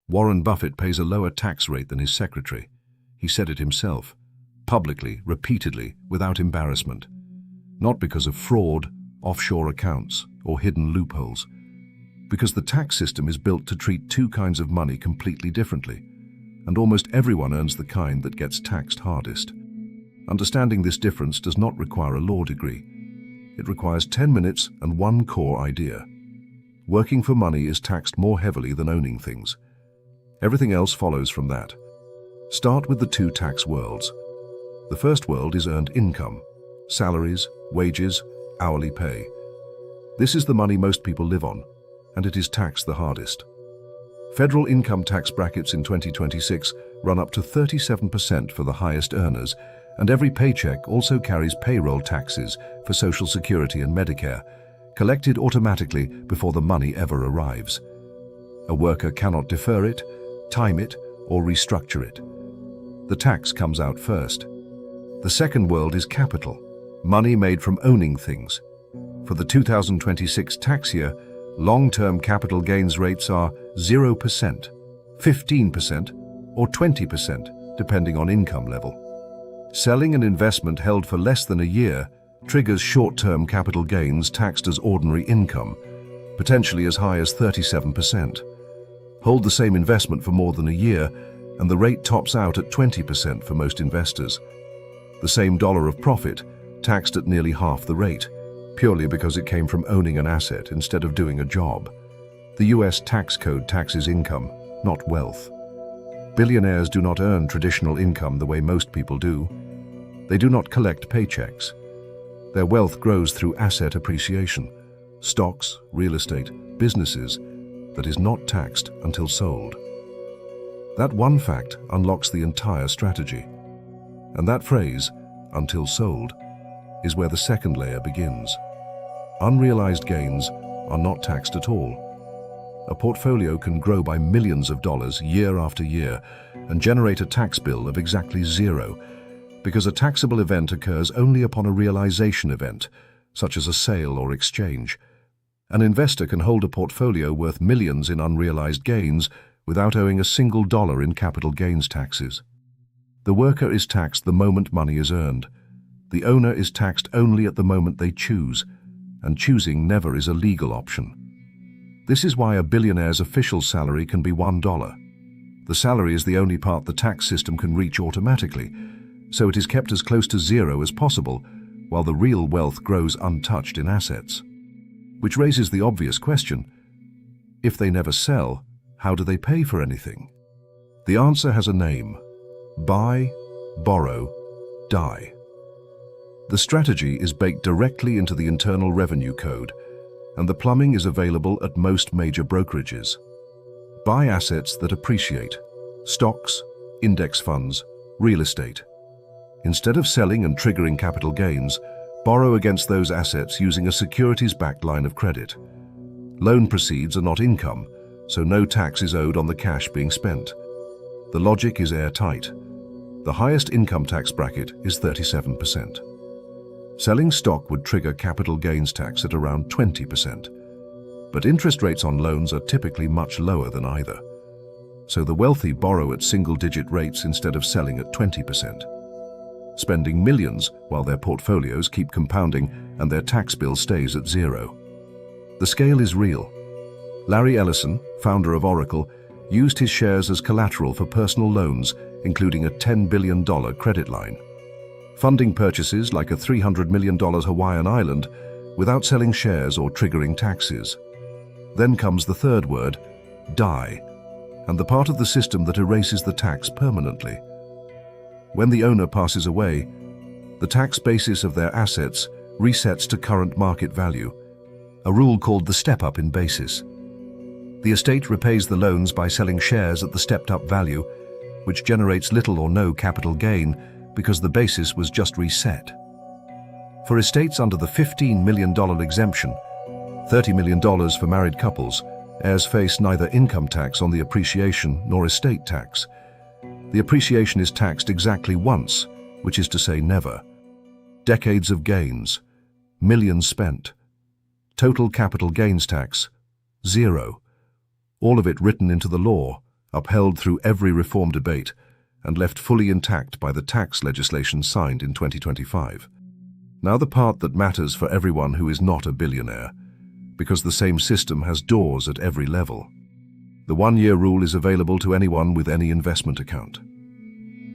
Warren Buffett pays a lower tax rate than his secretary. He said it himself, publicly, repeatedly, without embarrassment. Not because of fraud, offshore accounts, or hidden loopholes. Because the tax system is built to treat two kinds of money completely differently, and almost everyone earns the kind that gets taxed hardest. Understanding this difference does not require a law degree. It requires 10 minutes and one core idea. Working for money is taxed more heavily than owning things. Everything else follows from that. Start with the two tax worlds. The first world is earned income, salaries, wages, hourly pay. This is the money most people live on, and it is taxed the hardest. Federal income tax brackets in 2026 run up to 37% for the highest earners, and every paycheck also carries payroll taxes for Social Security and Medicare, collected automatically before the money ever arrives. A worker cannot defer it, time it, or restructure it. The tax comes out first. The second world is capital, money made from owning things. For the 2026 tax year, long-term capital gains rates are 0%, 15%, or 20%, depending on income level. Selling an investment held for less than a year triggers short-term capital gains taxed as ordinary income, potentially as high as 37%. Hold the same investment for more than a year, and the rate tops out at 20% for most investors. The same dollar of profit, taxed at nearly half the rate, purely because it came from owning an asset instead of doing a job. The US tax code taxes income, not wealth. Billionaires do not earn traditional income the way most people do. They do not collect paychecks. Their wealth grows through asset appreciation, stocks, real estate, businesses, that is not taxed until sold. That one fact unlocks the entire strategy. And that phrase, until sold, is where the second layer begins. Unrealized gains are not taxed at all. A portfolio can grow by millions of dollars year after year and generate a tax bill of exactly zero, because a taxable event occurs only upon a realization event, such as a sale or exchange. An investor can hold a portfolio worth millions in unrealized gains without owing a single dollar in capital gains taxes. The worker is taxed the moment money is earned. The owner is taxed only at the moment they choose, and choosing never is a legal option. This is why a billionaire's official salary can be $1. The salary is the only part the tax system can reach automatically, so it is kept as close to zero as possible, while the real wealth grows untouched in assets. Which raises the obvious question: if they never sell, how do they pay for anything? The answer has a name: buy, borrow, die. The strategy is baked directly into the Internal Revenue Code, and the plumbing is available at most major brokerages. Buy assets that appreciate: stocks, index funds, real estate. Instead of selling and triggering capital gains, borrow against those assets using a securities-backed line of credit. Loan proceeds are not income, so no tax is owed on the cash being spent. The logic is airtight. The highest income tax bracket is 37%. Selling stock would trigger capital gains tax at around 20%, but interest rates on loans are typically much lower than either. So the wealthy borrow at single-digit rates instead of selling at 20%, spending millions while their portfolios keep compounding and their tax bill stays at zero. The scale is real. Larry Ellison, founder of Oracle, used his shares as collateral for personal loans, including a $10 billion credit line, funding purchases like a $300 million Hawaiian island without selling shares or triggering taxes. Then comes the third word, die, and the part of the system that erases the tax permanently. When the owner passes away, the tax basis of their assets resets to current market value, a rule called the step-up in basis. The estate repays the loans by selling shares at the stepped-up value, which generates little or no capital gain because the basis was just reset. For estates under the $15 million exemption, $30 million for married couples, heirs face neither income tax on the appreciation nor estate tax. The appreciation is taxed exactly once, which is to say never. Decades of gains, millions spent. Total capital gains tax, zero. All of it written into the law, upheld through every reform debate, and left fully intact by the tax legislation signed in 2025. Now the part that matters for everyone who is not a billionaire, because the same system has doors at every level. The one-year rule is available to anyone with any investment account.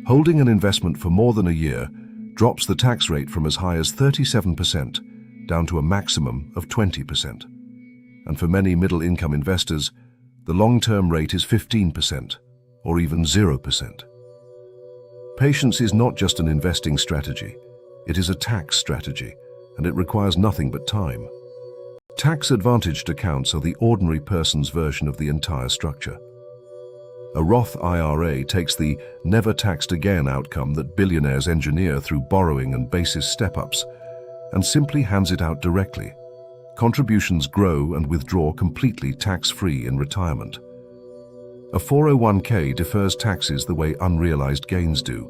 Holding an investment for more than a year drops the tax rate from as high as 37% down to a maximum of 20%. And for many middle-income investors, the long-term rate is 15% or even 0%. Patience is not just an investing strategy, it is a tax strategy, and it requires nothing but time. Tax-advantaged accounts are the ordinary person's version of the entire structure. A Roth IRA takes the never taxed again outcome that billionaires engineer through borrowing and basis step-ups and simply hands it out directly. Contributions grow and withdraw completely tax-free in retirement. A 401k defers taxes the way unrealized gains do.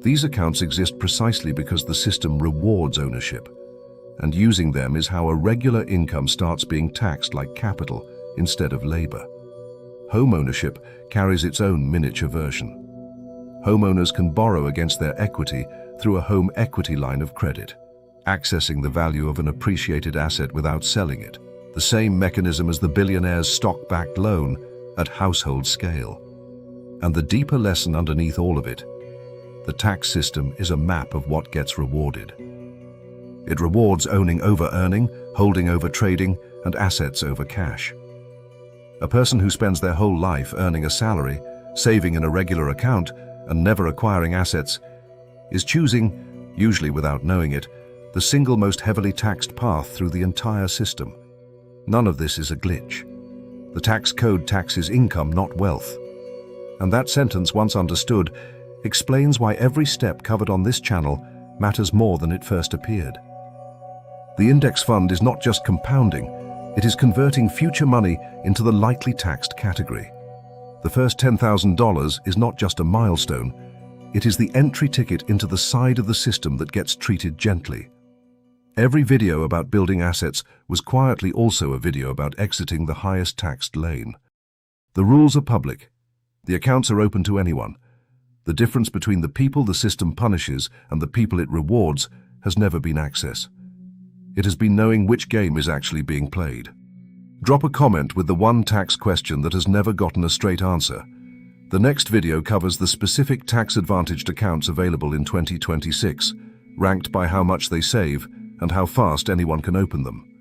These accounts exist precisely because the system rewards ownership, and using them is how a regular income starts being taxed like capital instead of labor. Home ownership carries its own miniature version. Homeowners can borrow against their equity through a home equity line of credit, accessing the value of an appreciated asset without selling it, the same mechanism as the billionaire's stock-backed loan at household scale. And the deeper lesson underneath all of it, the tax system is a map of what gets rewarded. It rewards owning over earning, holding over trading, and assets over cash. A person who spends their whole life earning a salary, saving in a regular account, and never acquiring assets is choosing, usually without knowing it, the single most heavily taxed path through the entire system. None of this is a glitch. The tax code taxes income, not wealth. And that sentence, once understood, explains why every step covered on this channel matters more than it first appeared. The index fund is not just compounding, it is converting future money into the lightly taxed category. The first $10,000 is not just a milestone, it is the entry ticket into the side of the system that gets treated gently. Every video about building assets was quietly also a video about exiting the highest taxed lane. The rules are public. The accounts are open to anyone. The difference between the people the system punishes and the people it rewards has never been access. It has been knowing which game is actually being played. Drop a comment with the one tax question that has never gotten a straight answer. The next video covers the specific tax-advantaged accounts available in 2026, ranked by how much they save and how fast anyone can open them.